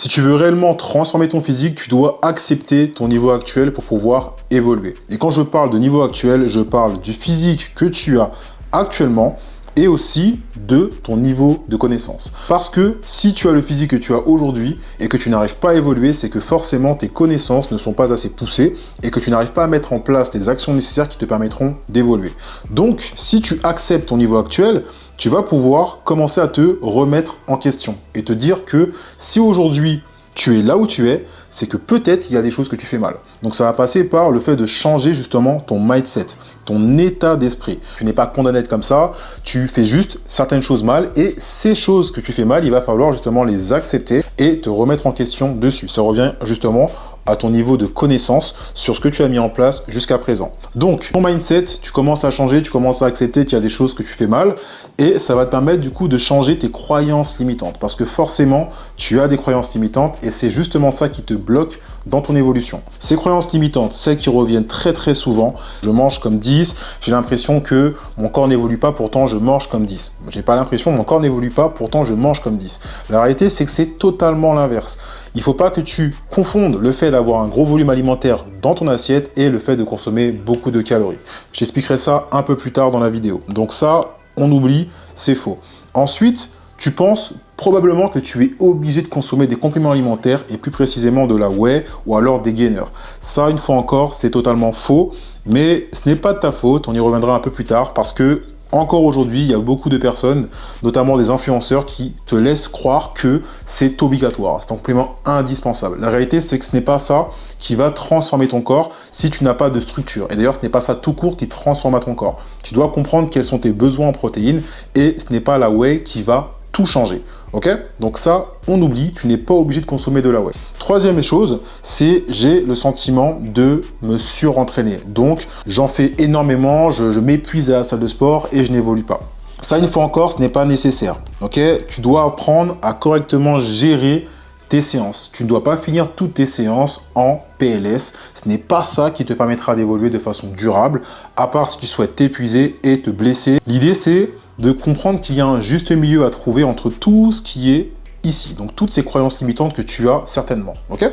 Si tu veux réellement transformer ton physique, tu dois accepter ton niveau actuel pour pouvoir évoluer. Et quand je parle de niveau actuel, je parle du physique que tu as actuellement et aussi de ton niveau de connaissance. Parce que si tu as le physique que tu as aujourd'hui et que tu n'arrives pas à évoluer, c'est que forcément tes connaissances ne sont pas assez poussées et que tu n'arrives pas à mettre en place les actions nécessaires qui te permettront d'évoluer. Donc, si tu acceptes ton niveau actuel, tu vas pouvoir commencer à te remettre en question et te dire que si aujourd'hui tu es là où tu es, c'est que peut-être il y a des choses que tu fais mal. Donc ça va passer par le fait de changer justement ton mindset, ton état d'esprit. Tu n'es pas condamné à être comme ça, tu fais juste certaines choses mal et ces choses que tu fais mal, il va falloir justement les accepter et te remettre en question dessus. Ça revient justement à ton niveau de connaissance sur ce que tu as mis en place jusqu'à présent. Donc, ton mindset, tu commences à changer, tu commences à accepter qu'il y a des choses que tu fais mal et ça va te permettre du coup de changer tes croyances limitantes parce que forcément, tu as des croyances limitantes et c'est justement ça qui te bloque dans ton évolution. Ces croyances limitantes, celles qui reviennent très souvent, je mange comme 10, j'ai l'impression que mon corps n'évolue pas, pourtant je mange comme 10. J'ai pas l'impression que mon corps n'évolue pas, pourtant je mange comme 10. La réalité, c'est que c'est totalement l'inverse. Il ne faut pas que tu confondes le fait d'avoir un gros volume alimentaire dans ton assiette et le fait de consommer beaucoup de calories. Je t'expliquerai ça un peu plus tard dans la vidéo. Donc ça, on oublie, c'est faux. Ensuite, tu penses probablement que tu es obligé de consommer des compléments alimentaires et plus précisément de la whey ou alors des gainers. Ça, une fois encore, c'est totalement faux, mais ce n'est pas de ta faute, on y reviendra un peu plus tard parce que encore aujourd'hui, il y a beaucoup de personnes, notamment des influenceurs, qui te laissent croire que c'est obligatoire, c'est un complément indispensable. La réalité, c'est que ce n'est pas ça qui va transformer ton corps si tu n'as pas de structure. Et d'ailleurs, ce n'est pas ça tout court qui transforme ton corps. Tu dois comprendre quels sont tes besoins en protéines et ce n'est pas la whey qui va tout changer. Ok? Donc ça, on oublie, tu n'es pas obligé de consommer de la whey. Troisième chose, c'est j'ai le sentiment de me surentraîner. Donc, j'en fais énormément, je m'épuise à la salle de sport et je n'évolue pas. Ça, une fois encore, ce n'est pas nécessaire. Ok? Tu dois apprendre à correctement gérer tes séances. Tu ne dois pas finir toutes tes séances en PLS. Ce n'est pas ça qui te permettra d'évoluer de façon durable, à part si tu souhaites t'épuiser et te blesser. L'idée, c'est de comprendre qu'il y a un juste milieu à trouver entre tout ce qui est ici. Donc, toutes ces croyances limitantes que tu as certainement. Ok?